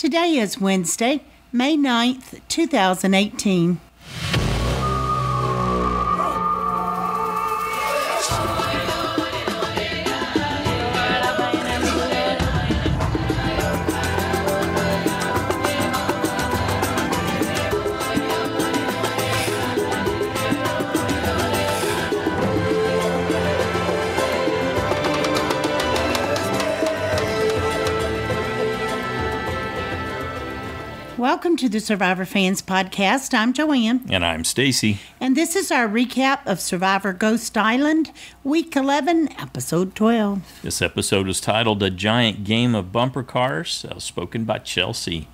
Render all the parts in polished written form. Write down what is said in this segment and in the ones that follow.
Today is Wednesday, May 9th, 2018. Welcome to the Survivor Fans Podcast. I'm Joanne. And I'm Stacy. And this is our recap of Survivor Ghost Island, Week 11, Episode 12. This episode is titled A Giant Game of Bumper Cars, spoken by Chelsea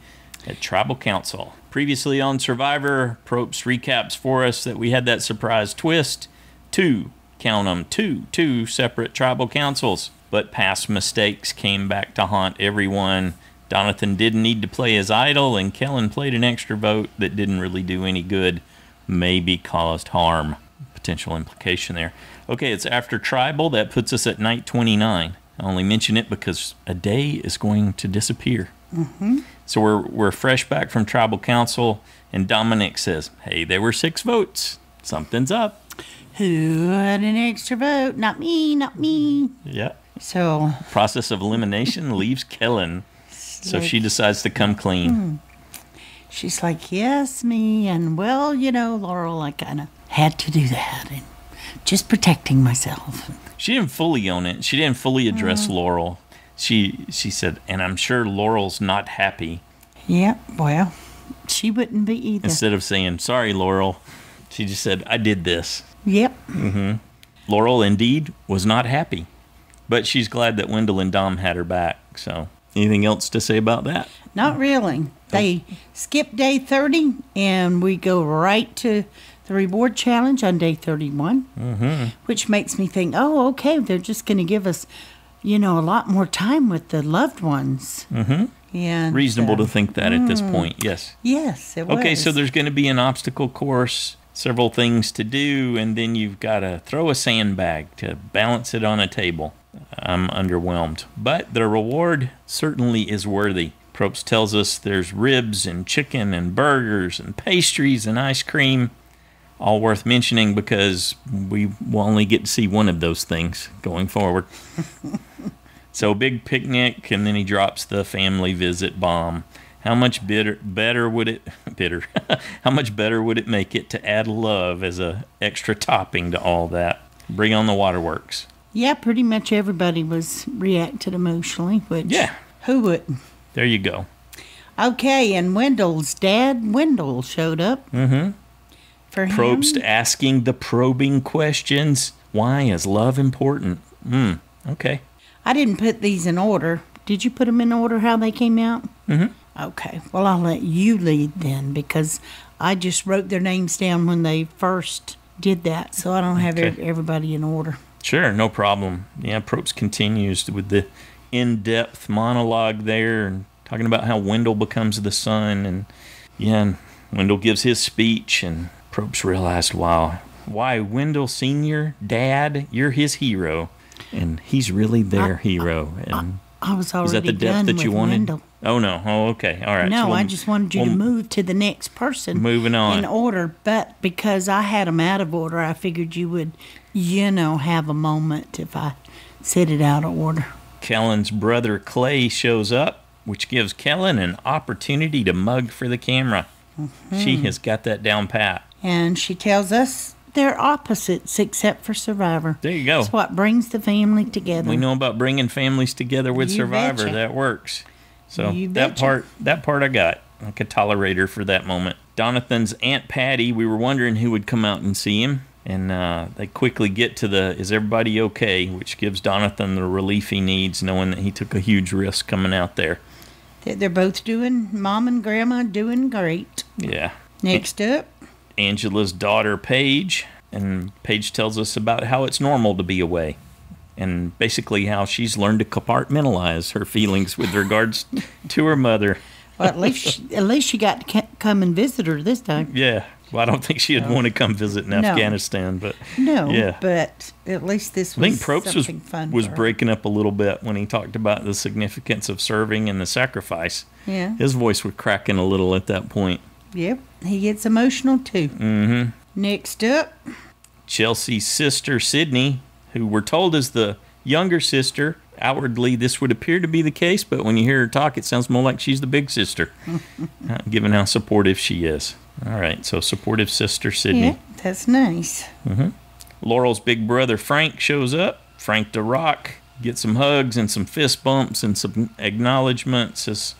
at Tribal Council. Previously on Survivor, Probst recaps for us that we had that surprise twist. Two separate tribal councils. But past mistakes came back to haunt everyone. Donathan didn't need to play his idol, and Kellen played an extra vote that didn't really do any good, maybe caused harm. Potential implication there. Okay, it's after Tribal. That puts us at night 29. I only mention it because a day is going to disappear. Mm-hmm. So we're fresh back from Tribal Council, and Domenick says, hey, there were 6 votes. Something's up. Who had an extra vote? Not me. Yeah. So process of elimination leaves Kellen. So she decides to come clean. She's like, yes, me. And, well, you know, Laurel, I kind of had to do that. And just protecting myself. She didn't fully own it. She didn't fully address Laurel. She said, and I'm sure Laurel's not happy. Yeah, well, she wouldn't be either. Instead of saying, sorry, Laurel, she just said, I did this. Yep. Mm-hmm. Laurel, indeed, was not happy. But she's glad that Wendell and Dom had her back, so... Anything else to say about that? Not really. They skip day 30, and we go right to the reward challenge on day 31, which makes me think, oh, okay, they're just going to give us, you know, a lot more time with the loved ones. Mm-hmm. And reasonable to think that at this point, yes. Yes, it was. Okay, so there's going to be an obstacle course, several things to do, and then you've got to throw a sandbag to balance it on a table. I'm underwhelmed. But the reward certainly is worthy. Probst tells us there's ribs and chicken and burgers and pastries and ice cream. All worth mentioning because we will only get to see one of those things going forward. So big picnic, and then he drops the family visit bomb. How much better would it How much better would it make it to add love as a extra topping to all that? Bring on the waterworks. Yeah, pretty much everybody was reacted emotionally, which who wouldn't? There you go. Okay, and Wendell's dad, Wendell, showed up. Mm-hmm. For him. Probst asking the probing questions. Why is love important? Okay. I didn't put these in order. Did you put them in order how they came out? Mm-hmm. Okay, well, I'll let you lead then, because I just wrote their names down when they first did that, so I don't have everybody in order. Sure, no problem. Yeah, Probst continues with the in-depth monologue there and talking about how Wendell becomes the son. And Wendell gives his speech, and Probst realized, wow, why, Wendell Sr., Dad, you're his hero. And he's really their hero. And I was already is that the depth that you wanted? Wendell. Oh, no. Oh, okay. All right. No, so I just wanted you to move to the next person. Moving on. In order, but because I had them out of order, I figured you would, have a moment if I said it out of order. Kellen's brother Clay shows up, which gives Kellen an opportunity to mug for the camera. Mm-hmm. She has got that down pat. And she tells us they're opposites except for Survivor. There you go. That's what brings the family together. We know about bringing families together with Survivor. Betcha. That works. So that part I got. I could tolerate her for that moment. Donathan's Aunt Patty, we were wondering who would come out and see him. And they quickly get to is everybody okay? Which gives Donathan the relief he needs, knowing that he took a huge risk coming out there. They're both Mom and Grandma doing great. Yeah. Next up, Angela's daughter, Paige. And Paige tells us about how it's normal to be away. And basically how she's learned to compartmentalize her feelings with regards to her mother. Well, at least she got to come and visit her this time. Yeah. Well, I don't think she'd want to come visit in Afghanistan, but no. Yeah. But at least this I was think Probst something fun. was for her. breaking up a little bit when he talked about the significance of serving and the sacrifice. Yeah. His voice was cracking a little at that point. Yep. He gets emotional too. Mm-hmm. Next up, Chelsea's sister, Sydney, who we're told is the younger sister. Outwardly, this would appear to be the case, but when you hear her talk, it sounds more like she's the big sister, given how supportive she is. All right, so supportive sister, Sydney. yeah, that's nice. Mm-hmm. Laurel's big brother, Frank, shows up. Frank the Rock gets some hugs and some fist bumps and some acknowledgments as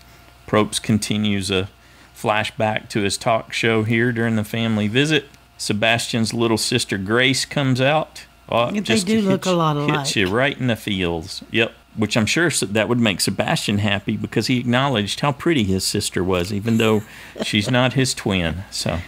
Probst continues a flashback to his talk show here during the family visit. Sebastian's little sister, Grace, comes out. Oh, They do look a lot alike. Hits you right in the feels. Yep. Which I'm sure that would make Sebastian happy because he acknowledged how pretty his sister was, even though she's not his twin. So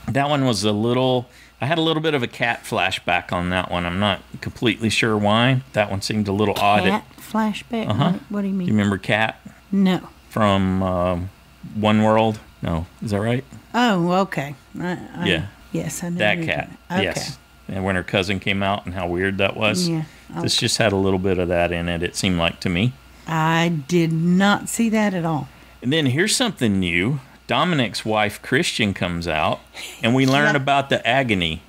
that one was I had a little bit of a cat flashback on that one. I'm not completely sure why. That one seemed a little odd. Cat flashback? Uh-huh. What do you mean? Do you remember Cat No. from One World? No. Is that right? Oh, okay. Yeah. Yes, I know. That you're cat. talking- Yes. And when her cousin came out and how weird that was. Yeah. This just had a little bit of that in it, it seemed like to me. I did not see that at all. And then here's something new. Domenick's wife, Christian, comes out, and we learn about the agony.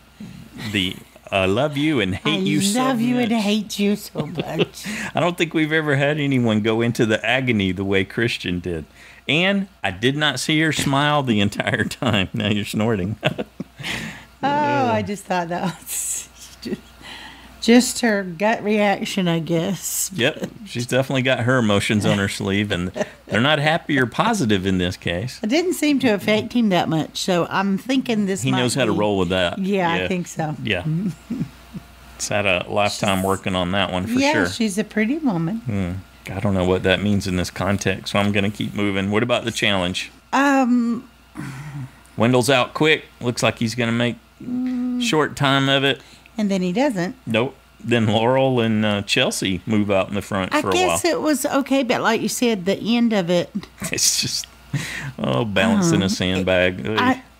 The I love you and hate you so much. I love you and hate you so much. I don't think we've ever had anyone go into the agony the way Christian did. And I did not see her smile the entire time. Now you're snorting. Oh, I just thought that was just her gut reaction, I guess. Yep, she's definitely got her emotions on her sleeve, and they're not happy or positive in this case. It didn't seem to affect him that much, so I'm thinking He knows how to roll with that. Yeah, I think so. Yeah. He's had a lifetime working on that one for yeah, sure. she's a pretty woman. I don't know what that means in this context, so I'm going to keep moving. What about the challenge? Wendell's out quick. Looks like he's going to make short time of it. And then he doesn't. Nope. Then Laurel and Chelsea move out in the front for a while. I guess it was okay, but like you said, the end of it. It's just, balancing a sandbag.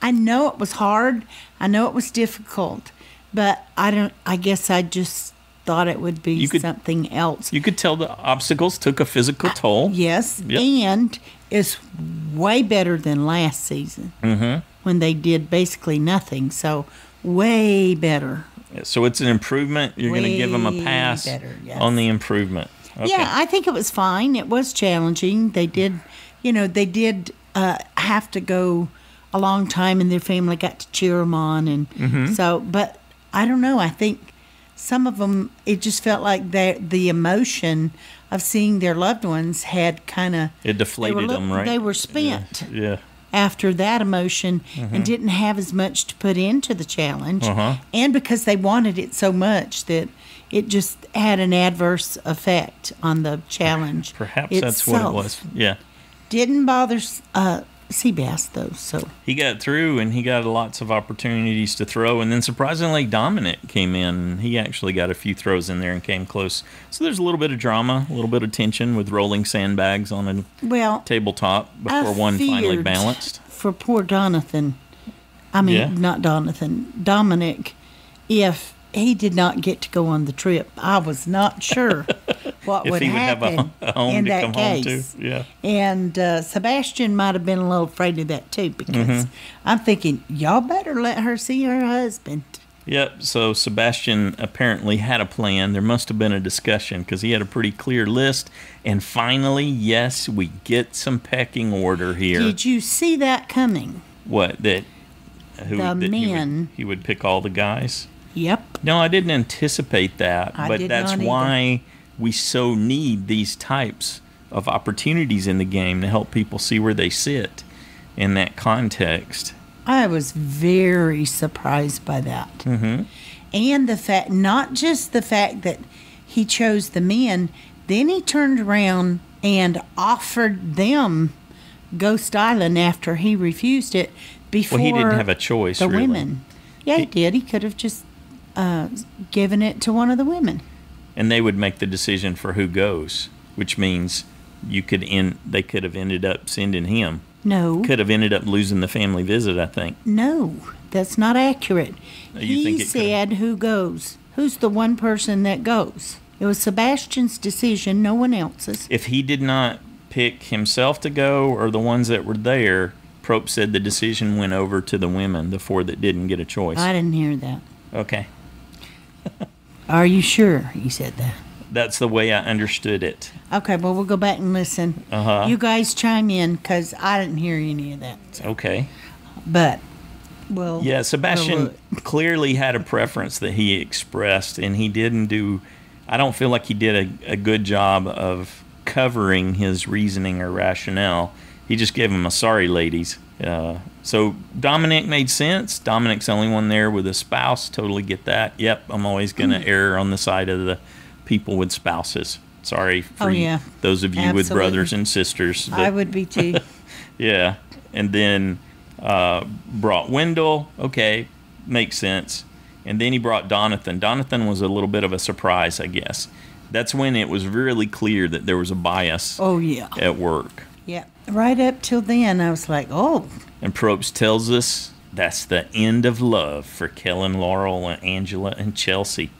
I know it was hard. I know it was difficult, but I guess I just thought it would be something else. You could tell the obstacles took a physical toll. Yes, Yep. and it's way better than last season when they did basically nothing. So way better. So it's an improvement. You're going to give them a pass better, yes. on the improvement. Okay. Yeah, I think it was fine. It was challenging. They did, have to go a long time, and their family got to cheer them on, and so. But I don't know. I think some of them, it just felt like the emotion of seeing their loved ones had kind of it deflated them, right? They were spent. Yeah. After that emotion and didn't have as much to put into the challenge. And because they wanted it so much that it just had an adverse effect on the challenge. Perhaps that's what it was. Yeah. Didn't bother Seabass, though. So he got through, and he got lots of opportunities to throw. And then surprisingly, Domenick came in. He actually got a few throws in there and came close. So there's a little bit of drama, a little bit of tension with rolling sandbags on a tabletop before one finally balanced. For poor Donathan, not Donathan, Domenick, if he did not get to go on the trip, I was not sure what would happen have a home in to that come case. Home to. Yeah. And Sebastian might have been a little afraid of that too, because I'm thinking, y'all better let her see her husband. Yep, so Sebastian apparently had a plan. There must have been a discussion because he had a pretty clear list. And finally, yes, we get some pecking order here. Did you see that coming? What, that men. He would pick all the guys? Yep. No, I didn't anticipate that. But that's not why we so need these types of opportunities in the game to help people see where they sit in that context. I was very surprised by that. And the fact, not just the fact that he chose the men, then he turned around and offered them Ghost Island after he refused it before he didn't have a choice, the really. women. Yeah, he did. He could have just given it to one of the women. And they would make the decision for who goes, which means they could have ended up sending him. No. Could have ended up losing the family visit, I think. No, that's not accurate. You think He it said who goes. Who's the one person that goes? It was Sebastian's decision, no one else's. If he did not pick himself to go or the ones that were there, Probe said the decision went over to the women, the 4 that didn't get a choice. I didn't hear that. Okay. Are you sure he said that? That's the way I understood it. Okay, well, we'll go back and listen. Uh-huh. You guys chime in, because I didn't hear any of that. So. Okay. But, well... Yeah, Sebastian clearly had a preference that he expressed, and he didn't do... I don't feel like he did a good job of covering his reasoning or rationale. He just gave him a sorry, ladies. So Domenick made sense. Domenick's the only one there with a spouse. Totally get that. Yep, I'm always going to err on the side of the people with spouses. Sorry for those of you with brothers and sisters. I would be too. Yeah. And then brought Wendell. Okay, makes sense. And then he brought Donathan. Donathan was a little bit of a surprise, I guess. That's when it was really clear that there was a bias at work. Yeah. Right up till then, I was like, oh. And Probst tells us that's the end of love for Kellen, Laurel, and Angela, and Chelsea.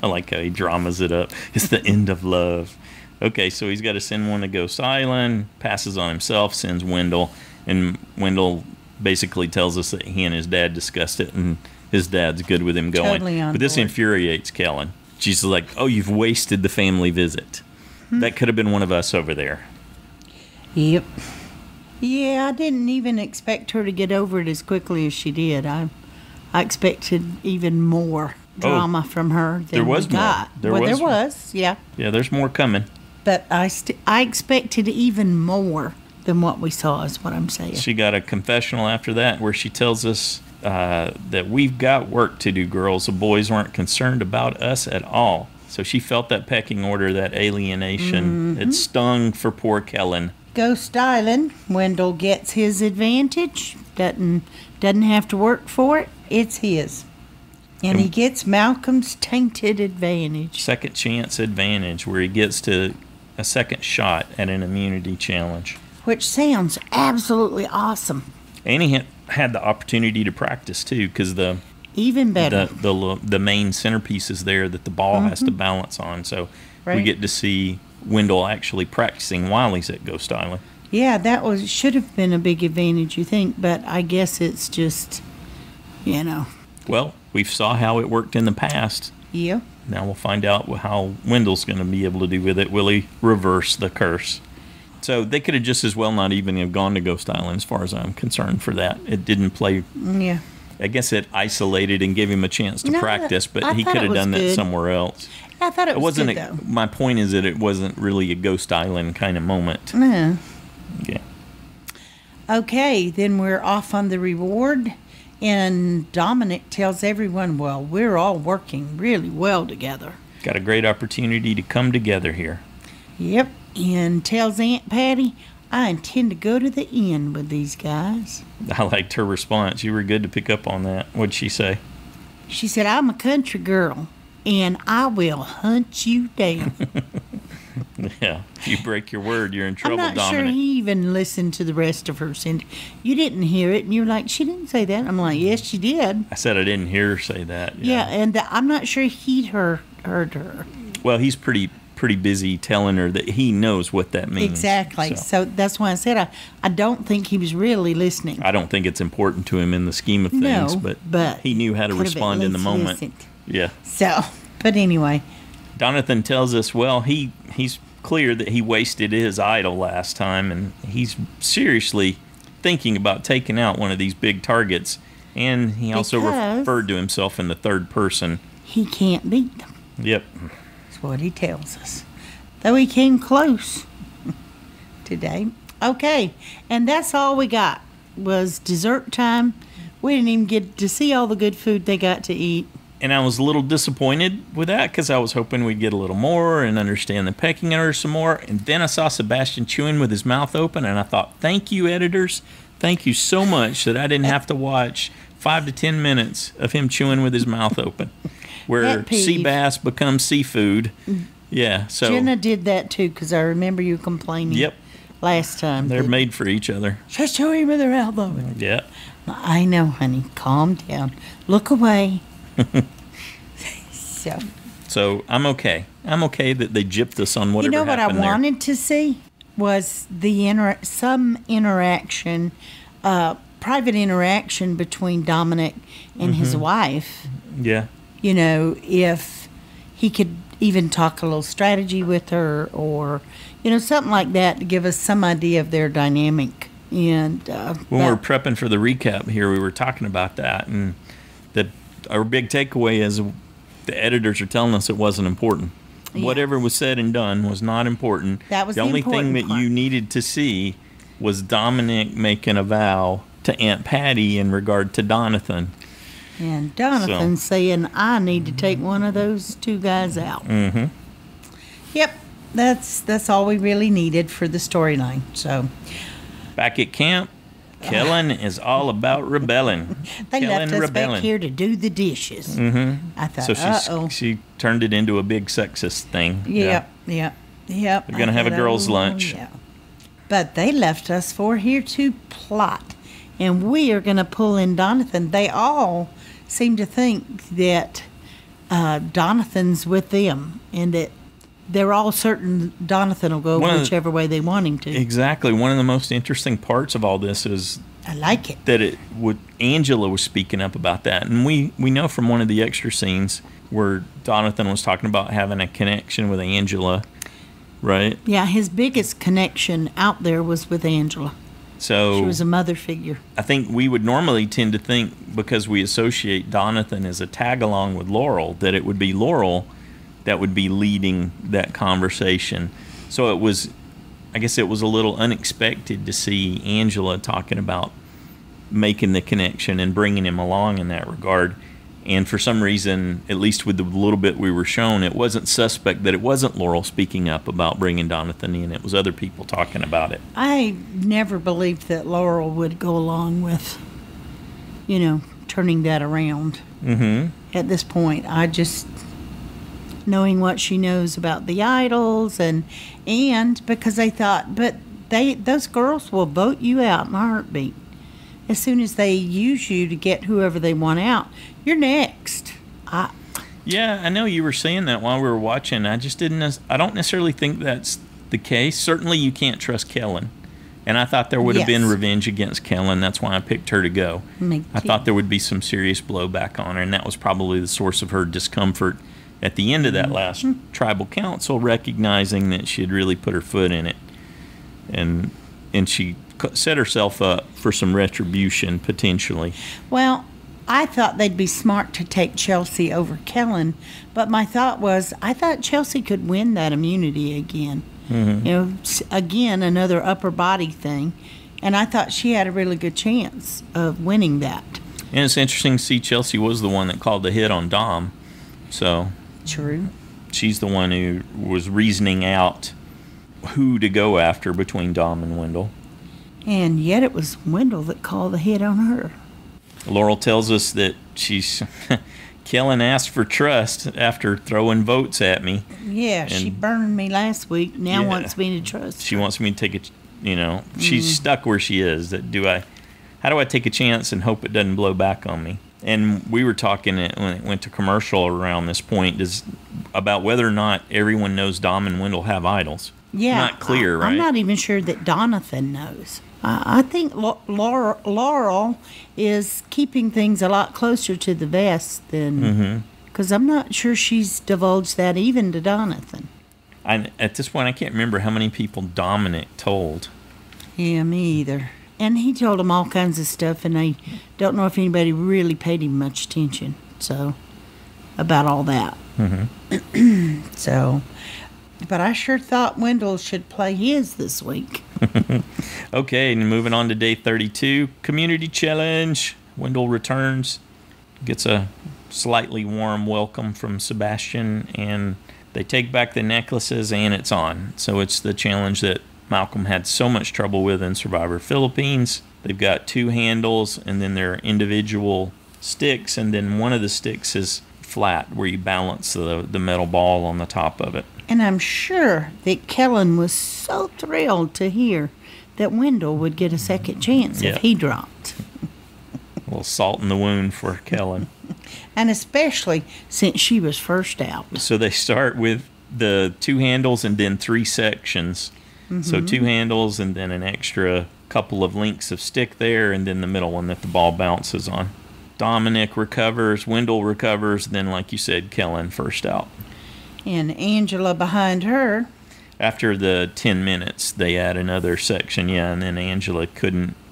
I like how he dramas it up. It's the end of love. Okay, so he's got to send one to Ghost Island, passes on himself, sends Wendell, and Wendell basically tells us that he and his dad discussed it, and his dad's good with him going. Totally on but this board. Infuriates Kellen. She's like, oh, you've wasted the family visit. That could have been one of us over there. Yep. Yeah, I didn't even expect her to get over it as quickly as she did. I expected even more drama from her than we got. There was, yeah. Yeah, there's more coming. But I expected even more than what we saw, is what I'm saying. She got a confessional after that where she tells us that we've got work to do, girls. The boys weren't concerned about us at all. So she felt that pecking order, that alienation. It stung for poor Kellen. Ghost Island, Wendell gets his advantage. Doesn't have to work for it. It's his. And he gets Malcolm's tainted advantage. Second chance advantage, where he gets to a second shot at an immunity challenge. Which sounds absolutely awesome. And he had the opportunity to practice, too, because even better. The main centerpiece is there that the ball has to balance on. So we get to see Wendell actually practicing while he's at Ghost Island. Yeah, should have been a big advantage, you think, but I guess it's just, Well, we saw how it worked in the past. Yeah. Now we'll find out how Wendell's going to be able to do with it. Will he reverse the curse? So they could have just as well not even have gone to Ghost Island, as far as I'm concerned, for that. It didn't play. Yeah. I guess it isolated and gave him a chance to practice, but he could have done that somewhere else. I thought it was good, though. My point is that it wasn't really a Ghost Island kind of moment. No. Okay. Okay, then we're off on the reward, and Domenick tells everyone, well, we're all working really well together. Got a great opportunity to come together here. Yep, and tells Aunt Patty, I intend to go to the end with these guys. I liked her response. You were good to pick up on that. What'd she say? She said, I'm a country girl, and I will hunt you down. Yeah, if you break your word, you're in trouble, Domenick. I'm not sure he even listened to the rest of her sentence. You didn't hear it, and you're like, she didn't say that. I'm like, yes, she did. I said I didn't hear her say that. Yeah, and I'm not sure he'd heard her. Well, he's pretty busy telling her that he knows what that means. Exactly. So that's why I said I don't think he was really listening. I don't think it's important to him in the scheme of things, but he knew how to respond in the moment. Listened. Yeah. So, but anyway. Donathan tells us, well, he's clear that he wasted his idol last time, and he's seriously thinking about taking out one of these big targets. And he also referred to himself in the third person. He can't beat them. Yep. That's what he tells us. Though he came close today. Okay, and that's all we got was dessert time. We didn't even get to see all the good food they got to eat. And I was a little disappointed with that because I was hoping we'd get a little more and understand the pecking order some more. And then I saw Sebastian chewing with his mouth open, and I thought, thank you, editors. Thank you so much that I didn't have to watch 5 to 10 minutes of him chewing with his mouth open. Where sea bass becomes seafood, Yeah, so Jenna did that too, because I remember you complaining. Yep. Last time. They're made for each other. Just show him with their elbow. Yeah. I know, honey. Calm down. Look away. So I'm okay. I'm okay that they gypped us on whatever happened there. You know what I wanted to see was some interaction, private interaction between Domenick and his wife. Yeah. You know, if he could even talk a little strategy with her, or something like that, to give us some idea of their dynamic. And when we were prepping for the recap here, we were talking about that, and our big takeaway is the editors are telling us it wasn't important. Yeah. Whatever was said and done was not important. That was the only thing that you needed to see was Domenick making a vow to Aunt Patty in regard to Donathan. And Donathan saying, I need to take one of those two guys out. Mm-hmm. Yep, that's all we really needed for the storyline. So, back at camp, Kellen is all about rebelling. They left us back here to do the dishes. Mm-hmm. I thought, so she turned it into a big sexist thing. Yep. They're going to have a girls' lunch. Yeah. But they left us for here to plot. And we are going to pull in Donathan. They all seem to think that Donathan's with them, and that they're all certain Donathan will go whichever way they want him to. Exactly. One of the most interesting parts of all this is I like it. That Angela was speaking up about that. And we know from one of the extra scenes where Donathan was talking about having a connection with Angela, right? Yeah, his biggest connection out there was with Angela. So she was a mother figure. I think we would normally tend to think, because we associate Donathan as a tag-along with Laurel, that it would be Laurel that would be leading that conversation. So I guess it was a little unexpected to see Angela talking about making the connection and bringing him along in that regard. And for some reason, at least with the little bit we were shown, it wasn't suspect that it wasn't Laurel speaking up about bringing Donathan in. It was other people talking about it. I never believed that Laurel would go along with, turning that around. Mm-hmm. At this point, I just, knowing what she knows about the idols, and because I thought, but those girls will vote you out in a heartbeat. As soon as they use you to get whoever they want out, you're next. Yeah, I know you were saying that while we were watching. I don't necessarily think that's the case. Certainly you can't trust Kellen. And I thought there would have been revenge against Kellen. That's why I picked her to go. I thought there would be some serious blowback on her, and that was probably the source of her discomfort at the end of that last tribal council, recognizing that she had really put her foot in it. And she set herself up for some retribution, potentially. Well, I thought they'd be smart to take Chelsea over Kellen, but my thought was, I thought Chelsea could win that immunity again. Mm-hmm. Again, another upper body thing, and I thought she had a really good chance of winning that. And it's interesting to see Chelsea was the one that called the hit on Dom, so true. She's the one who was reasoning out who to go after between Dom and Wendell. And yet it was Wendell that called the hit on her. Laurel tells us that Kellen asked for trust after throwing votes at me. Yeah, she burned me last week. Now wants me to trust her. She wants me to take she's stuck where she is. How do I take a chance and hope it doesn't blow back on me? And we were talking when it went to commercial around this point about whether or not everyone knows Dom and Wendell have idols. Yeah. Not clear, right? I'm not even sure that Donathan knows. I think Laurel is keeping things a lot closer to the vest than, because I'm not sure she's divulged that even to Donathan. At this point, I can't remember how many people Domenick told. Yeah, me either. And he told them all kinds of stuff, and I don't know if anybody really paid him much attention. So, about all that. Mm-hmm. So, but I sure thought Wendell should play his this week. Okay, and moving on to day 32, Community Challenge. Wendell returns, gets a slightly warm welcome from Sebastian, and they take back the necklaces, and it's on. So it's the challenge that Malcolm had so much trouble with in Survivor Philippines. They've got two handles, and then they're individual sticks, and then one of the sticks is flat, where you balance the metal ball on the top of it. And I'm sure that Kellen was so thrilled to hear that Wendell would get a second chance if he dropped. A little salt in the wound for Kellen. And especially since she was first out. So they start with the 2 handles and then 3 sections. So 2 handles and then an extra couple of links of stick there, and then the middle one that the ball bounces on. Domenick recovers, Wendell recovers, then like you said, Kellen first out. And Angela behind her. After the 10 minutes, they add another section, and then Angela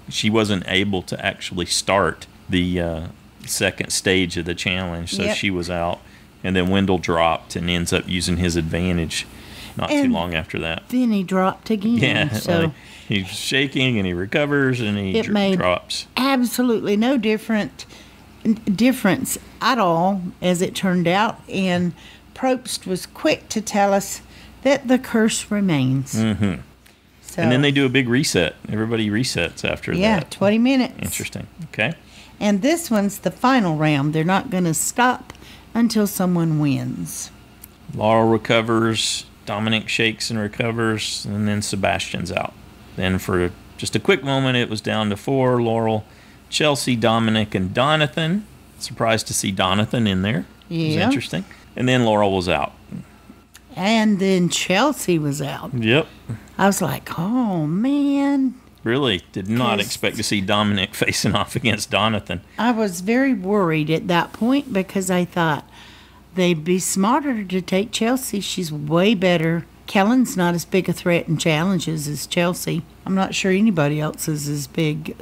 she wasn't able to actually start the second stage of the challenge, so she was out. And then Wendell dropped and ends up using his advantage not too long after that. Then he dropped again. Yeah, so he's shaking and he recovers and he drops. Absolutely no difference at all, as it turned out. And Probst was quick to tell us that the curse remains. Mm-hmm. So, and then they do a big reset. Everybody resets after that. Yeah, 20 minutes. Interesting. Okay. And this one's the final round. They're not going to stop until someone wins. Laurel recovers, Domenick shakes and recovers, and then Sebastian's out. Then for just a quick moment, it was down to 4, Laurel, Chelsea, Domenick, and Donathan. Surprised to see Donathan in there. Yeah. It was interesting. And then Laurel was out. And then Chelsea was out. Yep. I was like, oh, man. Really did not expect to see Domenick facing off against Donathan. I was very worried at that point because I thought they'd be smarter to take Chelsea. She's way better. Kellen's not as big a threat in challenges as Chelsea. I'm not sure anybody else is as big.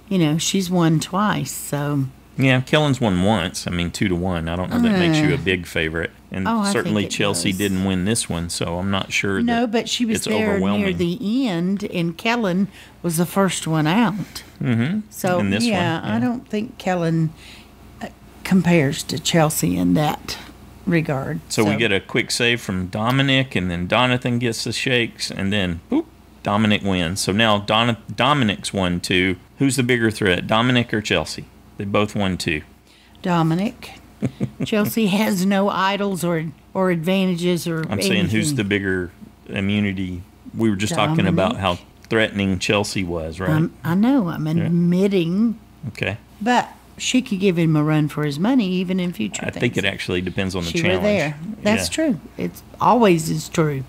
You know, she's won twice, so... Yeah, Kellen's won once. I mean, 2-1. I don't know if that makes you a big favorite. And certainly Chelsea didn't win this one, so I'm not sure No, but she was there near the end, and Kellen was the first one out. Mm-hmm. So, I don't think Kellen compares to Chelsea in that regard. So we get a quick save from Domenick, and then Donathan gets the shakes, and then, boop, Domenick wins. So now Domenick's won 2. Who's the bigger threat, Domenick or Chelsea? They both won 2. Domenick. Chelsea has no idols or advantages or I'm saying who's the bigger immunity? We were just talking about how threatening Chelsea was, right? I know. I'm admitting. Okay. But she could give him a run for his money even in future things. I think it actually depends on the challenge. Were there. That's true. It's always is true.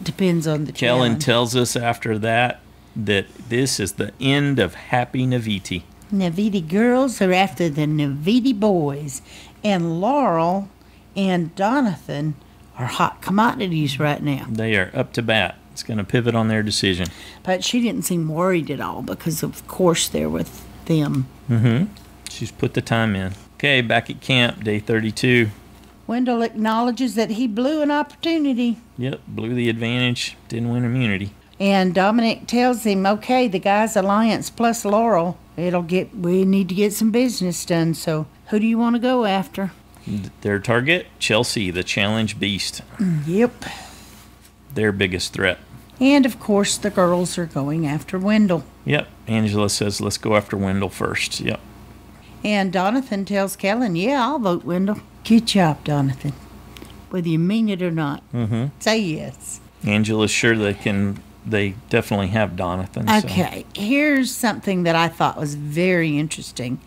Depends on the challenge. Kellen tells us after that this is the end of Happy Naviti. Naviti girls are after the Naviti boys, and Laurel and Donathan are hot commodities right now. They are up to bat. It's going to pivot on their decision. But she didn't seem worried at all because, of course, they're with them. Mm-hmm. She's put the time in. Okay, back at camp, day 32. Wendell acknowledges that he blew an opportunity. Yep, blew the advantage, didn't win immunity. And Domenick tells him, okay, the guys' alliance plus Laurel, we need to get some business done, so who do you want to go after? Their target, Chelsea, the challenge beast. Yep. Their biggest threat. And, of course, the girls are going after Wendell. Yep. Angela says, let's go after Wendell first. Yep. And Donathan tells Kellen, yeah, I'll vote Wendell. Good job, Donathan. Whether you mean it or not. Mm-hmm. Say yes. Angela's sure they definitely have Donathan. Okay, here's something that I thought was very interesting.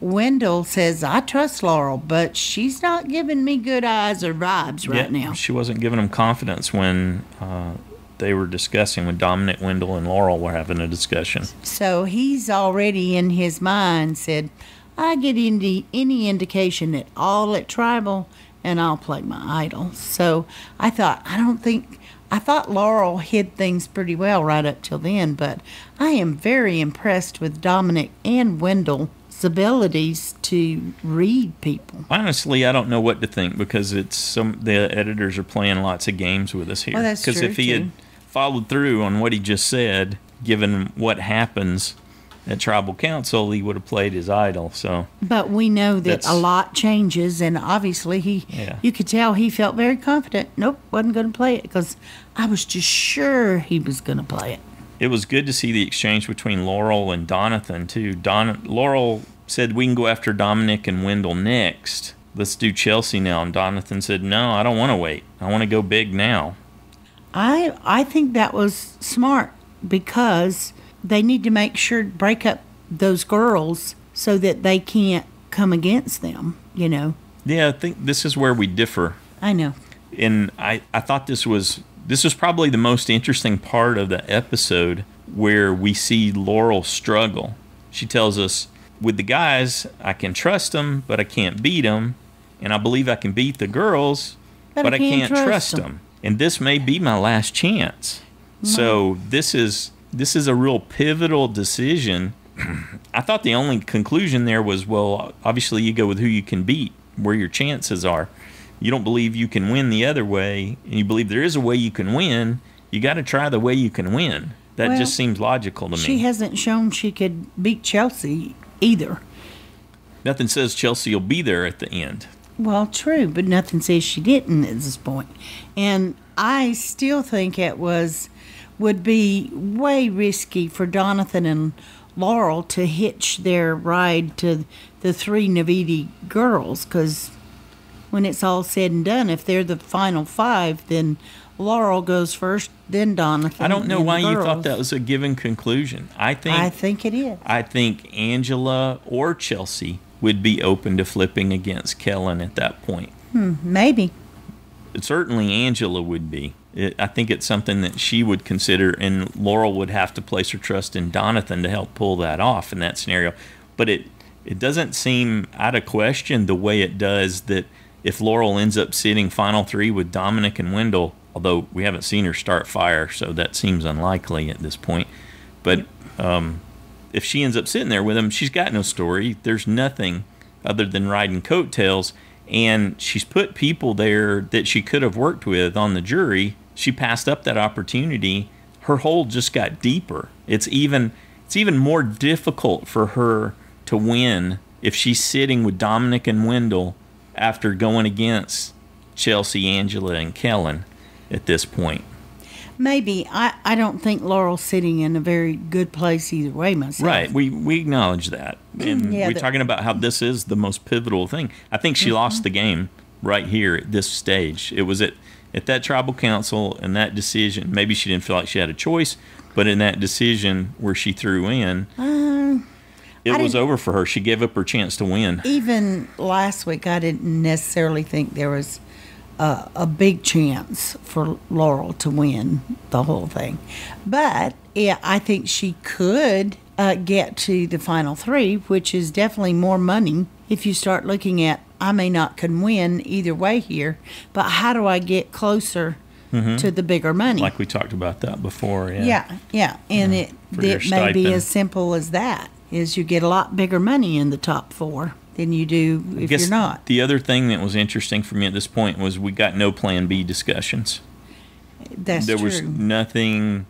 Wendell says, I trust Laurel, but she's not giving me good eyes or vibes right now. She wasn't giving him confidence when they were discussing, when Domenick, Wendell, and Laurel were having a discussion. So he's already in his mind said, I get any indication at all at Tribal, and I'll play my idol. So I thought Laurel hid things pretty well right up till then, but I am very impressed with Domenick and Wendell's abilities to read people. Honestly, I don't know what to think because the editors are playing lots of games with us here. Well, that's true, because if he had followed through on what he just said, given what happens at Tribal Council, he would have played his idol. So, but we know that a lot changes, and obviously you could tell he felt very confident. Nope, wasn't going to play it because I was just sure he was going to play it. It was good to see the exchange between Laurel and Donathan too. Laurel said we can go after Domenick and Wendell next, let's do Chelsea now. And Donathan said, no, I don't want to wait. I want to go big now. I think that was smart because they need to make sure to break up those girls so that they can't come against them, you know. Yeah, I think this is where we differ. I know. And I thought this was probably the most interesting part of the episode where we see Laurel struggle. She tells us, with the guys, I can trust them, but I can't beat them. And I believe I can beat the girls, but I can't trust them. And this may be my last chance. So this is a real pivotal decision. I thought the only conclusion there was, well, obviously you go with who you can beat, where your chances are. You don't believe you can win the other way, and you believe there is a way you can win. You got to try the way you can win. That just seems logical to me. She hasn't shown she could beat Chelsea either. Nothing says Chelsea will be there at the end. Well, true, but nothing says she didn't at this point. And I still think it would be way risky for Donathan and Laurel to hitch their ride to the 3 Naviti girls, because when it's all said and done, if they're the final 5, then Laurel goes first, then Donathan. I don't know why you thought that was a given conclusion. I think it is. I think Angela or Chelsea would be open to flipping against Kellen at that point. Maybe. Certainly Angela would be. I think it's something that she would consider, and Laurel would have to place her trust in Donathan to help pull that off in that scenario. But it doesn't seem out of question the way it does that if Laurel ends up sitting final 3 with Domenick and Wendell, although we haven't seen her start fire, so that seems unlikely at this point. But if she ends up sitting there with him, she's got no story. There's nothing other than riding coattails. And she's put people there that she could have worked with on the jury. She passed up that opportunity. Her hole just got deeper. It's even more difficult for her to win if she's sitting with Domenick and Wendell after going against Chelsea, Angela, and Kellen at this point. Maybe. I don't think Laurel's sitting in a very good place either way myself. Right. We acknowledge that. And we're talking about how this is the most pivotal thing. I think she lost the game right here at this stage. It was at that tribal council and that decision. Maybe she didn't feel like she had a choice, but in that decision where she threw in, it was over for her. She gave up her chance to win. Even last week, I didn't necessarily think there was a big chance for Laurel to win the whole thing. But yeah, I think she could get to the final 3, which is definitely more money if you start looking at, I may not can win either way here, but how do I get closer to the bigger money? Like we talked about that before. Yeah. And it may be as simple as that, is you get a lot bigger money in the top 4 than you do if you're not. The other thing that was interesting for me at this point was we got no Plan B discussions. That's true. There was nothing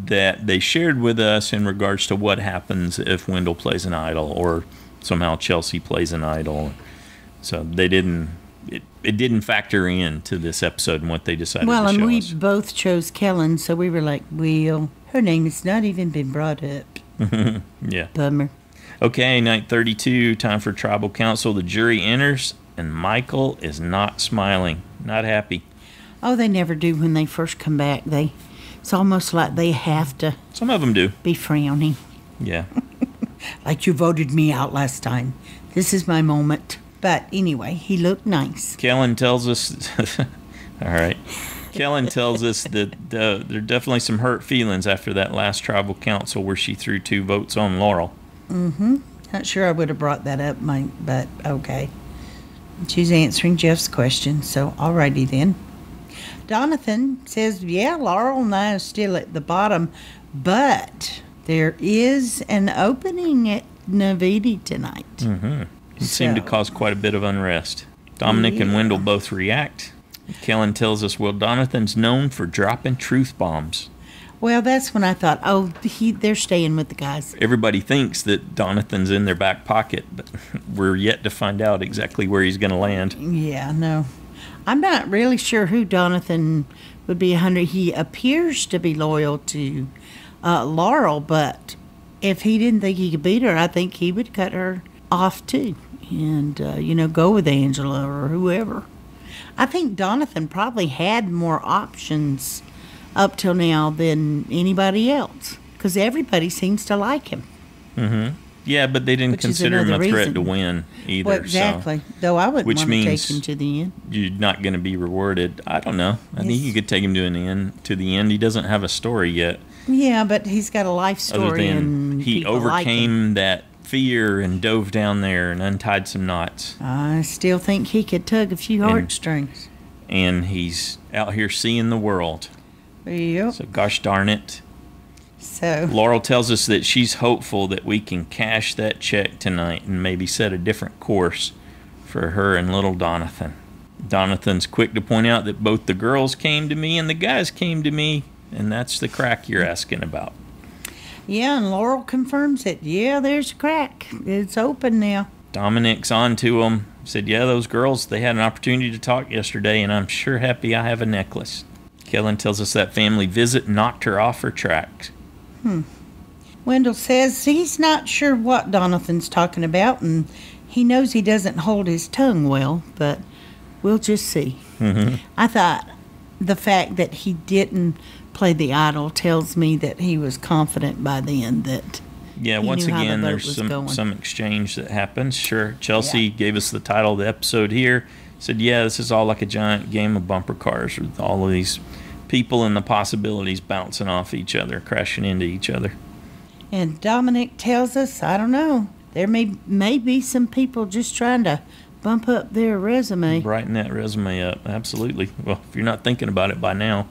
that they shared with us in regards to what happens if Wendell plays an idol or somehow Chelsea plays an idol. So they didn't. It didn't factor into this episode and what they decided to show us. Well, and we both chose Kellen, so we were like, well, her name has not even been brought up. Yeah. Bummer. Okay, night 32, time for tribal council. The jury enters, and Michael is not smiling, not happy. Oh, they never do when they first come back. It's almost like they have to. Some of them do. Be frowning. Yeah. Like you voted me out last time. This is my moment. But anyway, he looked nice. Kellen tells us, all right. Kellen tells us that there are definitely some hurt feelings after that last tribal council where she threw 2 votes on Laurel. Not sure I would have brought that up, but okay. She's answering Jeff's question, so alrighty then. Donathan says, yeah, Laurel and I are still at the bottom, but there is an opening at Naviti tonight. It seemed to cause quite a bit of unrest. Domenick and Wendell both react. Kellen tells us, well, Donathan's known for dropping truth bombs. Well, that's when I thought, they're staying with the guys. Everybody thinks that Donathan's in their back pocket, but we're yet to find out exactly where he's going to land. Yeah, no. I'm not really sure who Donathan would be 100. He appears to be loyal to Laurel, but if he didn't think he could beat her, I think he would cut her off too, and go with Angela or whoever. I think Donathan probably had more options up till now than anybody else, because everybody seems to like him. Mm-hmm. Yeah, but they didn't consider him a threat to win either. Well, exactly. So, though I wouldn't want to take him to the end. You're not going to be rewarded. I don't know. I think you could take him to the end. He doesn't have a story yet. Yeah, but he's got a life story. Other than and he overcame that fear and dove down there and untied some knots. I still think he could tug a few heartstrings. And he's out here seeing the world. Yep. So gosh darn it. So Laurel tells us that she's hopeful that we can cash that check tonight and maybe set a different course for her and little Donathan. Donathan's quick to point out that both the girls came to me and the guys came to me, and that's the crack you're asking about. Yeah, and Laurel confirms it. Yeah, there's a crack. It's open now. Domenick's on to him. Said, yeah, those girls, they had an opportunity to talk yesterday, and I'm sure happy I have a necklace. Kellen tells us that family visit knocked her off her tracks. Wendell says he's not sure what Donathan's talking about, and he knows he doesn't hold his tongue well, but we'll just see. Mm-hmm. I thought the fact that he didn't play the idol tells me that he was confident by then that once again, there's some exchange that happens. Sure, Chelsea gave us the title of the episode here. Said, yeah, this is all like a giant game of bumper cars with all of these people and the possibilities bouncing off each other, crashing into each other. And Domenick tells us, I don't know, there may be some people just trying to bump up their resume. Brighten that resume up, absolutely. Well, if you're not thinking about it by now,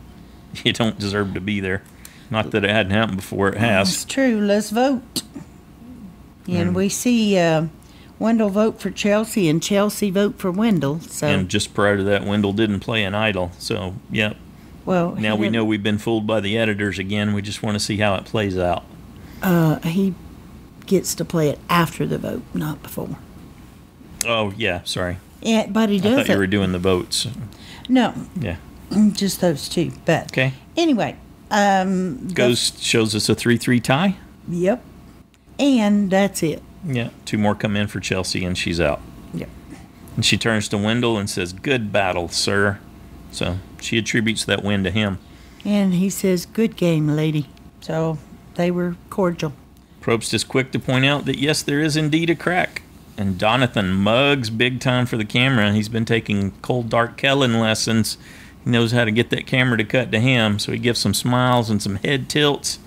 you don't deserve to be there. Not that it hadn't happened before, it has. That's true. Let's vote. And we see Wendell vote for Chelsea and Chelsea vote for Wendell. So. And just prior to that, Wendell didn't play an idol. So, yep. Well, now we know we've been fooled by the editors again. We just want to see how it plays out. He gets to play it after the vote, not before. Oh, yeah, sorry. Yeah, but he does. I thought you were doing the votes. No. Yeah. Just those two. But okay. Anyway. Shows us a 3-3 tie. Yep. And that's it. Yeah. 2 more come in for Chelsea, and she's out. Yep. And she turns to Wendell and says, good battle, sir. So she attributes that win to him. And he says, good game, lady. So they were cordial. Probst is quick to point out that, yes, there is indeed a crack. And Donathan mugs big time for the camera. He's been taking cold, dark Kellen lessons. He knows how to get that camera to cut to him, so he gives some smiles and some head tilts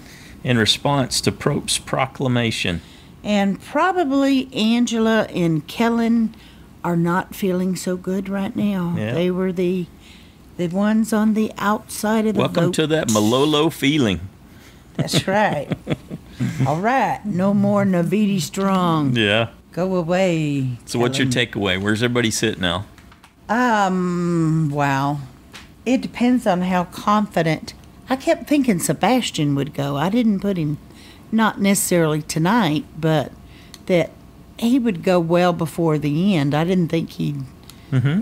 in response to Probst's proclamation. And probably Angela and Kellen are not feeling so good right now. Yeah. They were the ones on the outside of the Welcome boat. to that Malolo feeling. That's right. All right. No more Naviti Strong. Yeah. Go away. So what's your takeaway? Where's everybody sit now? Wow. It depends on how confident. I kept thinking Sebastian would go. I didn't put him, not necessarily tonight, but that he would go well before the end. I didn't think he'd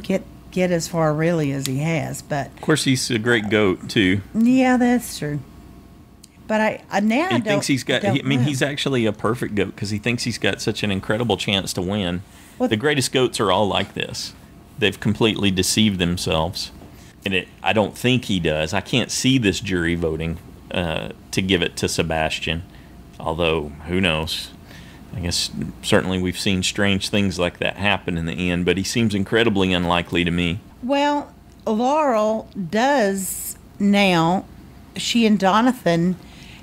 get as far really as he has. But of course, he's a great goat too. Yeah, that's true. But he thinks he's got. He's actually a perfect goat because he thinks he's got such an incredible chance to win. Well, the greatest goats are all like this. They've completely deceived themselves. And I don't think he does. I can't see this jury voting to give it to Sebastian. Although, who knows? I guess certainly we've seen strange things like that happen in the end, but he seems incredibly unlikely to me. Well, Laurel does now. She and Donathan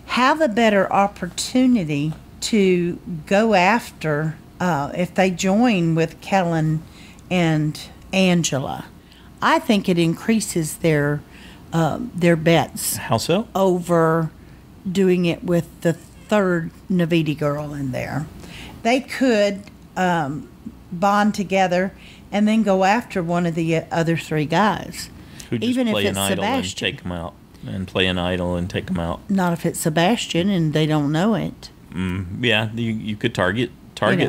have a better opportunity to go after if they join with Kellen and Angela. I think it increases their bets. How so? Over doing it with the third Naviti girl in there. They could bond together and then go after one of the other 3 guys. Who just play an idol and take them out. And play an idol and take them out. Not if it's Sebastian and they don't know it. Yeah, you could target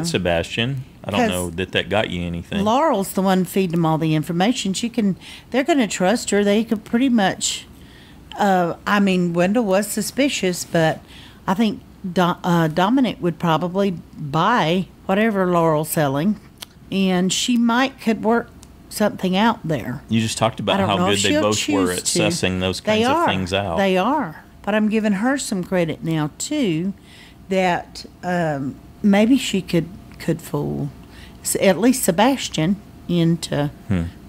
Sebastian. I don't know that got you anything. Laurel's the one feeding them all the information. They're going to trust her. They could pretty much. Wendell was suspicious, but I think Domenick would probably buy whatever Laurel's selling, and she could work something out there. You just talked about how good they both were at sussing those kinds of things out. They are. But I'm giving her some credit now, too, that maybe she could fool at least Sebastian into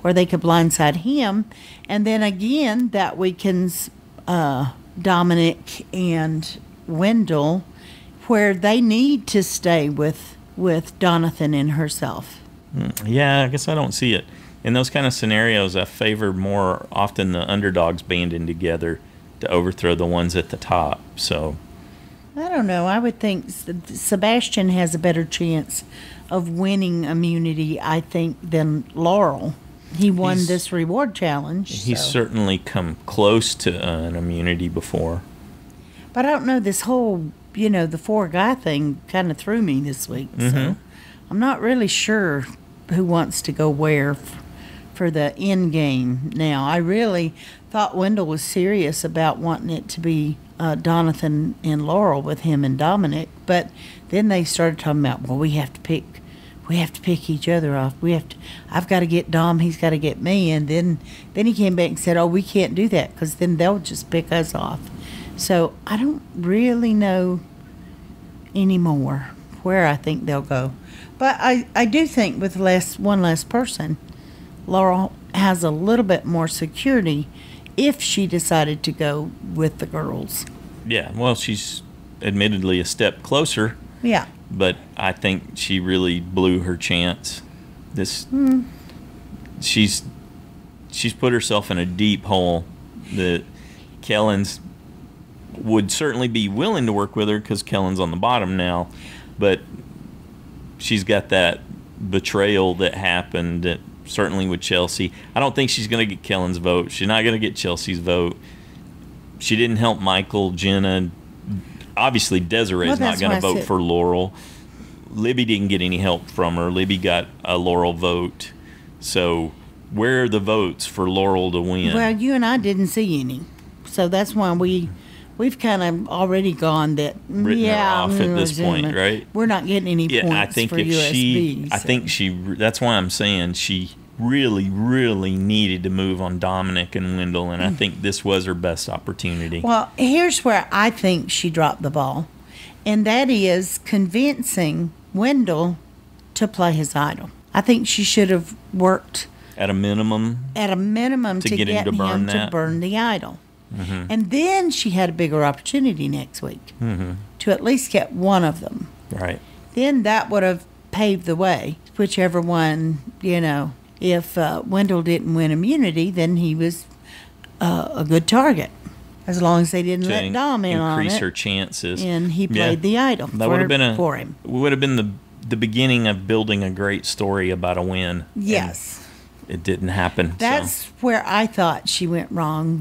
where they could blindside him. And then again, that weekend's Domenick and Wendell, where they need to stay with Donathan and herself. Yeah, I guess I don't see it. In those kind of scenarios, I favor more often the underdogs banding together to overthrow the ones at the top. So I don't know. I would think Sebastian has a better chance of winning immunity, I think, than Laurel. He won this reward challenge. He's certainly come close to an immunity before. But I don't know, this whole, the 4-guy thing kind of threw me this week. So I'm not really sure who wants to go where for the end game now. I really thought Wendell was serious about wanting it to be Donathan and Laurel with him and Domenick, but then they started talking about, well, we have to pick each other off. I've got to get Dom, he's got to get me, and then he came back and said, oh, we can't do that because then they'll just pick us off. So I don't really know anymore where I think they'll go. But I do think with one less person, Laurel has a little bit more security if she decided to go with the girls. Yeah, well, she's admittedly a step closer. Yeah. But I think she really blew her chance. She's put herself in a deep hole that Kellen's would certainly be willing to work with her because Kellen's on the bottom now, but she's got that betrayal that happened certainly with Chelsea. I don't think she's going to get Kellen's vote. She's not going to get Chelsea's vote. She didn't help Michael, Jenna. Obviously, Desiree's not going to vote for Laurel. Libby didn't get any help from her. Libby got a Laurel vote. So where are the votes for Laurel to win? Well, you and I didn't see any. So that's why we've kind of already gone that. Written her off at this point, right? We're not getting any points I think for if USB. I think that's why I'm saying she really, really needed to move on Domenick and Wendell, and I think this was her best opportunity. Well, here's where I think she dropped the ball, and that is convincing Wendell to play his idol. I think she should have worked at a minimum to get him to burn the idol. Mm-hmm. And then she had a bigger opportunity next week to at least get one of them. Right. Then that would have paved the way, whichever one, if Wendell didn't win immunity, then he was a good target. As long as they didn't let Dom in on it. Increase her chances. And he played the idol for him. Would have been the beginning of building a great story about a win. Yes. It didn't happen. That's where I thought she went wrong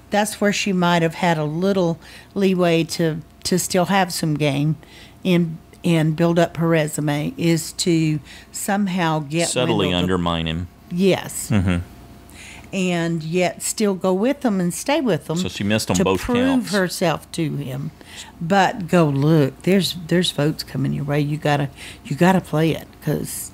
that's where she might have had a little leeway to still have some game and build up her resume, is to somehow get subtly undermine him. Yes. Mm-hmm. And yet still go with them and stay with them. So she missed on both counts. To prove herself to him. But go, look, there's votes coming your way. You gotta play it, because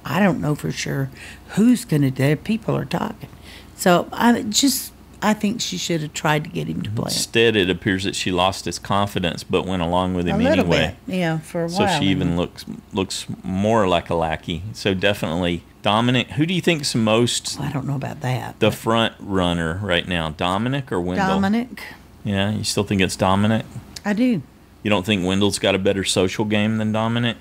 I don't know for sure who's gonna do it. People are talking. So I think she should have tried to get him to play. Instead, it appears that she lost his confidence, but went along with him anyway. A little bit, yeah, for a while. So she even looks more like a lackey. So definitely Domenick. Who do you think's most? I don't know about that. The front runner right now, Domenick or Wendell? Domenick. Yeah, you still think it's Domenick? I do. You don't think Wendell's got a better social game than Domenick?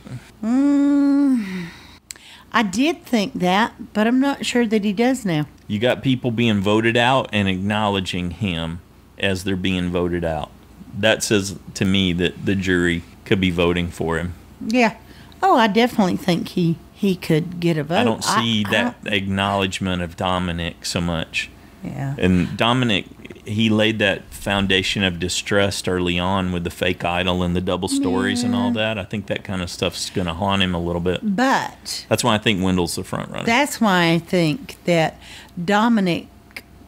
I did think that, but I'm not sure that he does now. You got people being voted out and acknowledging him as they're being voted out. That says to me that the jury could be voting for him. Yeah. Oh, I definitely think he could get a vote. I don't see that acknowledgement of Domenick so much. Yeah. And Domenick, he laid that foundation of distrust early on with the fake idol and the double stories and all that. I think that kind of stuff's going to haunt him a little bit. But that's why I think Wendell's the front runner. That's why I think that Domenick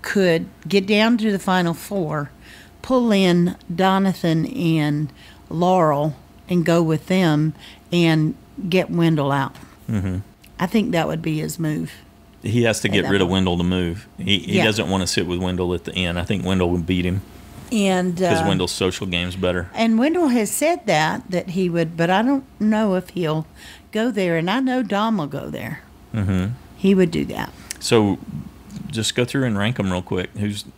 could get down to the final four, pull in Donathan and Laurel and go with them and get Wendell out. Mm-hmm. I think that would be his move. He has to get rid of Wendell to move. He Yeah. doesn't want to sit with Wendell at the end. I think Wendell would beat him And because Wendell's social game's better. And Wendell has said that he would, but I don't know if he'll go there. And I know Dom will go there. Mm-hmm. He would do that. So just go through and rank them real quick.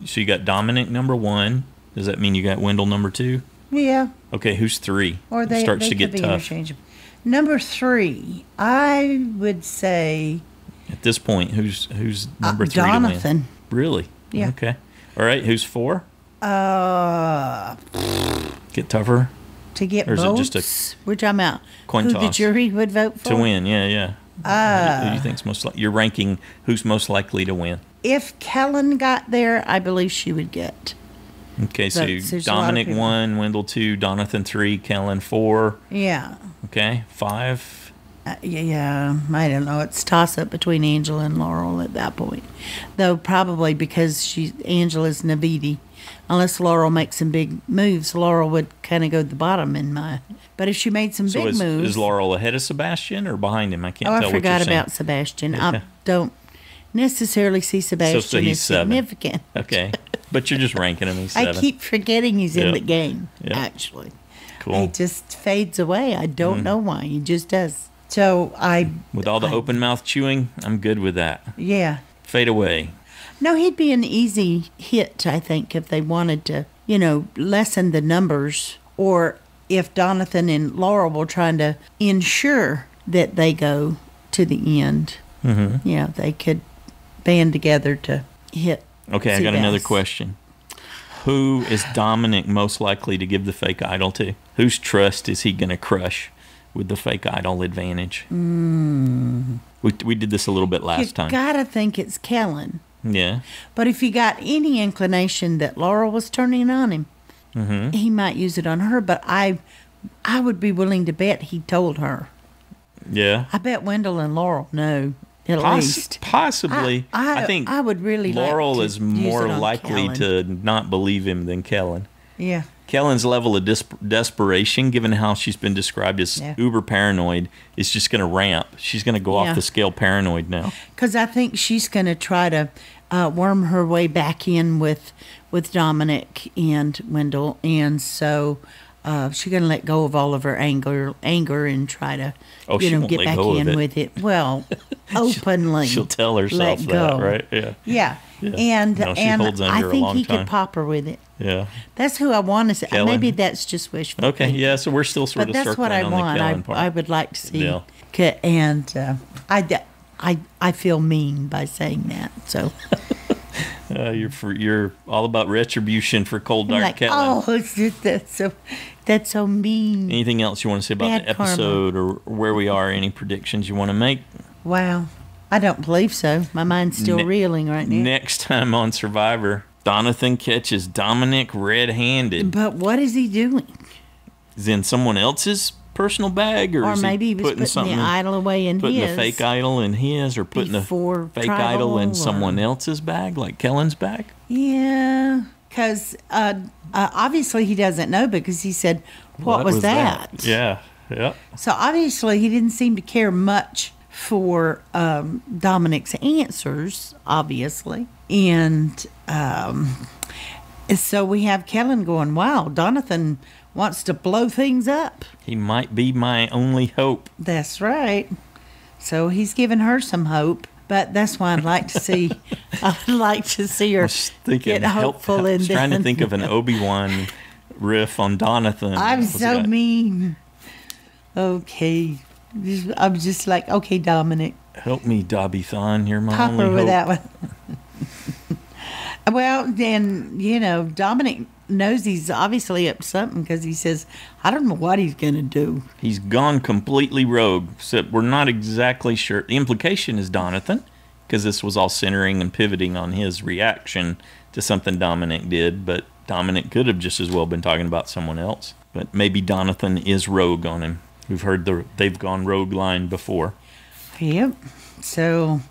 So you got Domenick number 1. Does that mean you got Wendell number 2? Yeah. Okay, who's 3? Or It starts to get could be tough. interchangeable. Number 3, I would say At this point, who's number 3 Donathan. to win? Really? Yeah. Okay. All right, who's 4? Get tougher To get Or is it votes, just we're talking about coin who the toss? jury would vote for. To win, yeah. Who do you think's most likely? You're ranking who's most likely to win. If Kellen got there, I believe she would get. Okay, so Votes. There's a lot of Domenick people. 1, Wendell 2, Donathan 3, Kellen 4. Yeah. Okay, 5. Yeah, I don't know. It's toss up between Angela and Laurel at that point, though probably because Angela's Naviti. Unless Laurel makes some big moves, Laurel would kind of go to the bottom in my. But if she made some So big moves, is Laurel ahead of Sebastian or behind him? I can't oh, tell I what forgot you're saying. about Sebastian. Okay. I don't necessarily see Sebastian he's as 7. significant. Okay, but you're just ranking him. He's 7. I keep forgetting he's in Yeah. the game. Yeah. Actually, Cool. he just fades away. I don't know why. He just does. So With all the open mouth chewing, I'm good with that. yeah. Fade away. No, he'd be an easy hit, I think, if they wanted to, lessen the numbers, or if Donathan and Laurel were trying to ensure that they go to the end. Mm-hmm. Yeah, they could band together to hit. Okay, I got another Seabass. question. Who is Domenick most likely to give the fake idol to? Whose trust is he going to crush with the fake idol advantage? We did this a little bit last You time. gotta think it's Kellen. Yeah. But if you got any inclination that Laurel was turning on him, Mm-hmm. he might use it on her. But I would be willing to bet he told her. Yeah. I bet Wendell and Laurel know at least. Possibly. I think I would really Laurel like to is use more it on likely Kellen. to not believe him than Kellen. Yeah. Kellen's level of desperation, given how she's been described as Yeah. uber paranoid, is just going to ramp. She's going to go Yeah. off the scale paranoid now. Because I think she's going to try to worm her way back in with Domenick and Wendell, and so she's going to let go of all of her anger and try to, Oh, she won't get let back go of in it. with it. Well, openly. She'll tell herself let that, go. right? Yeah. Yeah. Yeah. And No, she and holds I under a think long he time. could pop her with it. Yeah. That's who I want to say. Kellen? Maybe that's just wishful Okay. thinking. Yeah. So we're still sort But of that's circling what I on want. the Kellen part. I would like to see. Yeah. And I feel mean by saying that. So You're all about retribution for cold I'm dark like, Kellen. oh, it's just, that's so mean. Anything else you want to say about Bad the karma. episode or where we are? Any predictions you want to make? Wow. I don't believe so. My mind's still Ne- reeling right now. Next time on Survivor, Donathan catches Domenick red-handed. But what is he doing? Is it in someone else's personal bag, or Or is maybe he was putting something the idol away in putting his. the fake idol in his, or putting the before fake idol in tribal, someone or- else's bag, like Kellen's bag? Yeah. Because obviously he doesn't know, because he said, what was that? Yeah. So obviously he didn't seem to care much for Dominick's answers, obviously. And so we have Kellen going, wow, Donathan wants to blow things up. He might be my only hope. That's right. So he's giving her some hope. But that's why I'd like to see her get hopeful. I And was trying to then- think of an Obi-Wan riff on Donathan. I'm What's so that? mean. Okay. I'm just like, okay, Domenick, Help me, Dobby Thon. You're my pop only her with hope. that one. Well, then, Domenick knows he's obviously up to something, because he says, I don't know what he's going to do. He's gone completely rogue, except we're not exactly sure. The implication is Donathan, because this was all centering and pivoting on his reaction to something Domenick did, but Domenick could have just as well been talking about someone else. But maybe Donathan is rogue on him. We've heard they've gone rogue line before. Yep. So,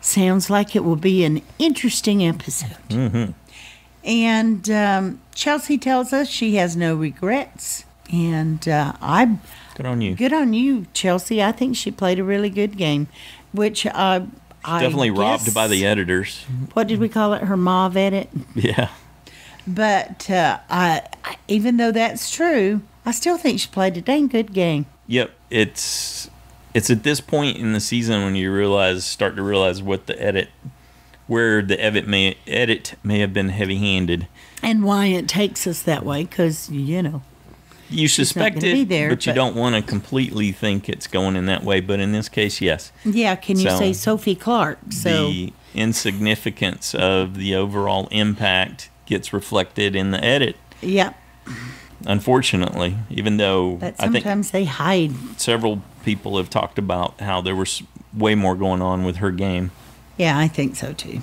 sounds like it will be an interesting episode. Mm-hmm. And Chelsea tells us she has no regrets. And Good on you. good on you, Chelsea. I think she played a really good game, which I Definitely robbed guess- by the editors. What did we call it? Her mauve edit. Yeah. But even though that's true, I still think she played a dang good game. Yep. It's at this point in the season when you start to realize where the edit may have been heavy-handed. And why it takes us that way, because, You suspect gonna be it, there, but you but- don't want to completely think it's going in that way. But in this case, yes. Yeah, can you So, say Sophie Clark? So The insignificance of the overall impact gets reflected in the edit, yeah, unfortunately, even though that I think sometimes they hide. several people have talked about how there was way more going on with her game. Yeah, I think so too.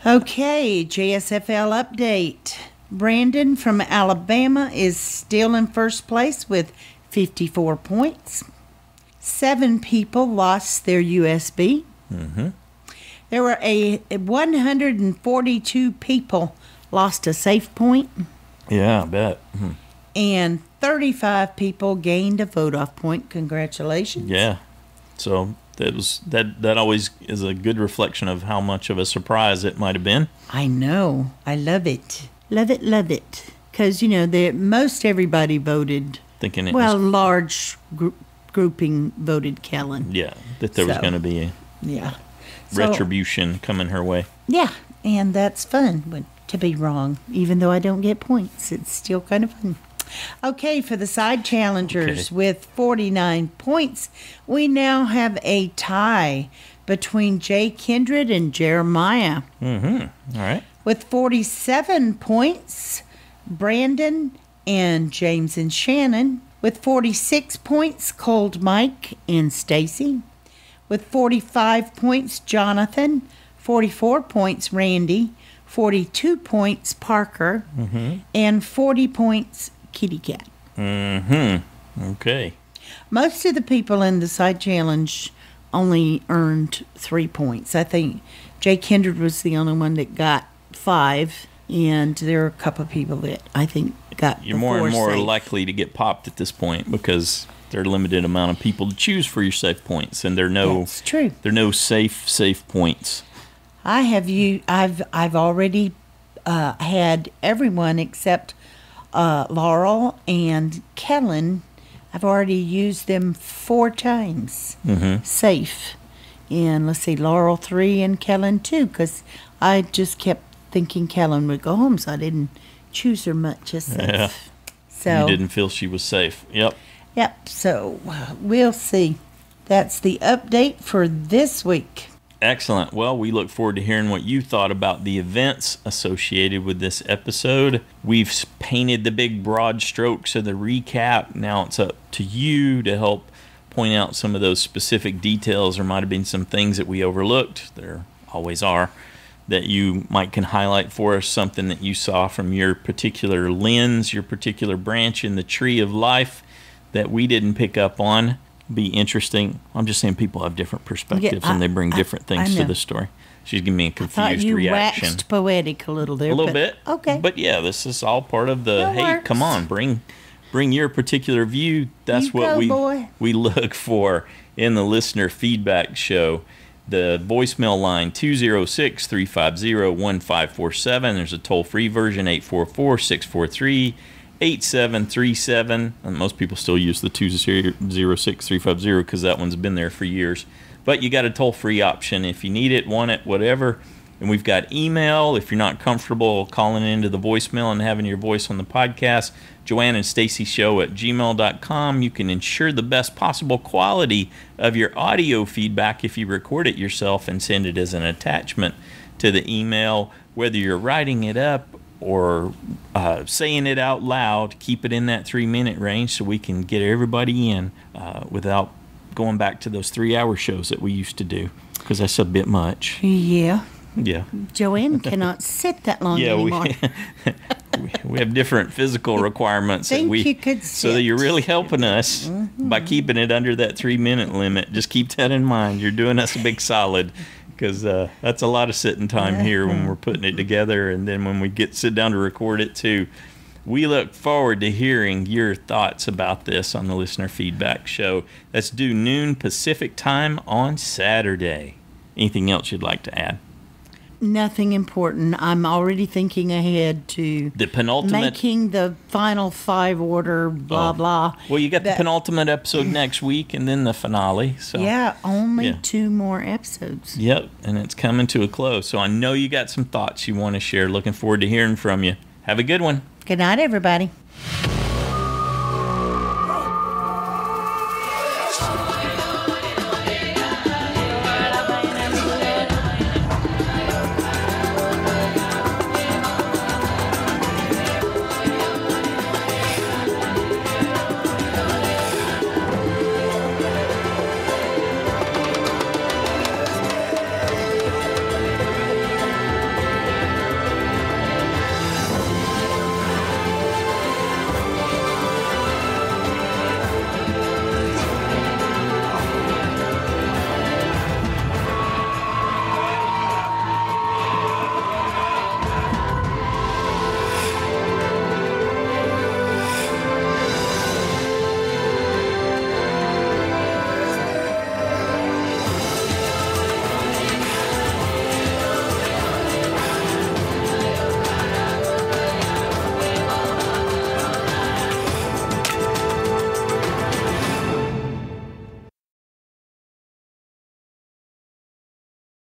Okay, JSFL update. Brandon from Alabama is still in first place with 54 points. 7 people lost their USB. Mm-hmm. There were 142 people lost a safe point, Yeah, I bet. and 35 people gained a vote-off point. Congratulations. Yeah. So that always is a good reflection of how much of a surprise it might have been. I know. I love it. Love it, love it. Because, most everybody voted, Thinking it well, was, large grouping voted Kellen. yeah, that there was So, going to be a Yeah. So, retribution coming her way. Yeah, and that's fun to be wrong. Even though I don't get points, it's still kind of fun. Okay, for the side challengers Okay. with 49 points, we now have a tie between Jay Kindred and Jeremiah. Mm-hmm. All right. With 47 points, Brandon and James and Shannon. With 46 points, Cold Mike and Stacy. With 45 points, Jonathan. 44 points, Randy. 42 points, Parker. And 40 points, Kitty Cat. Mm-hmm. Okay. Most of the people in the side challenge only earned 3 points. I think Jay Kindred was the only one that got 5, and there are a couple of people that I think got You're the more 4 and more safe. likely to get popped at this point because there are a limited amount of people to choose for your safe points, and there are That's true. no safe points. I've already had everyone except Laurel and Kellen. I've already used them 4 times safe. And let's see, Laurel 3 and Kellen 2, because I just kept thinking Kellen would go home, so I didn't choose her much as safe. Yeah. So You didn't feel she was safe. Yep. Yep. So we'll see. That's the update for this week. Excellent. Well, we look forward to hearing what you thought about the events associated with this episode. We've painted the big broad strokes of the recap. Now it's up to you to help point out some of those specific details. There might have been some things that we overlooked. There always are. That you can highlight for us, something that you saw from your particular lens, your particular branch in the tree of life that we didn't pick up on. Be interesting. I'm just saying people have different perspectives and they bring different things to the story. She's giving me a Thought confused you reaction. waxed poetic a little there. A little but- bit. Okay. But yeah, this is all part of the, That hey, works. come on, bring your particular view. That's You what go, boy. we look for in the listener feedback show. The voicemail line, 206-350-1547. There's a toll-free version, 844-643-8737. And most people still use the 206-350 because that one's been there for years. But you got a toll-free option if you need it, want it, whatever. And we've got email if you're not comfortable calling into the voicemail and having your voice on the podcast. Joanne and Stacy Show at gmail.com. You can ensure the best possible quality of your audio feedback if you record it yourself and send it as an attachment to the email. Whether you're writing it up or saying it out loud, keep it in that 3-minute range so we can get everybody in without going back to those 3-hour shows that we used to do, because that's a bit much. Yeah. Yeah. Joanne cannot sit that long anymore. we have different physical requirements Think that you could so that you're really helping us by keeping it under that 3-minute limit. Just keep that in mind. You're doing us a big solid, because that's a lot of sitting time here when we're putting it together, and then when we sit down to record it too. We look forward to hearing your thoughts about this on the Listener Feedback Show. That's due noon Pacific time on Saturday. Anything else you'd like to add? Nothing important. I'm already thinking ahead to The penultimate... making the final 5 order, blah, blah. Well, you got the penultimate episode next week and then the finale. So yeah, only 2 more episodes. Yep, and it's coming to a close. So I know you got some thoughts you want to share. Looking forward to hearing from you. Have a good one. Good night, everybody.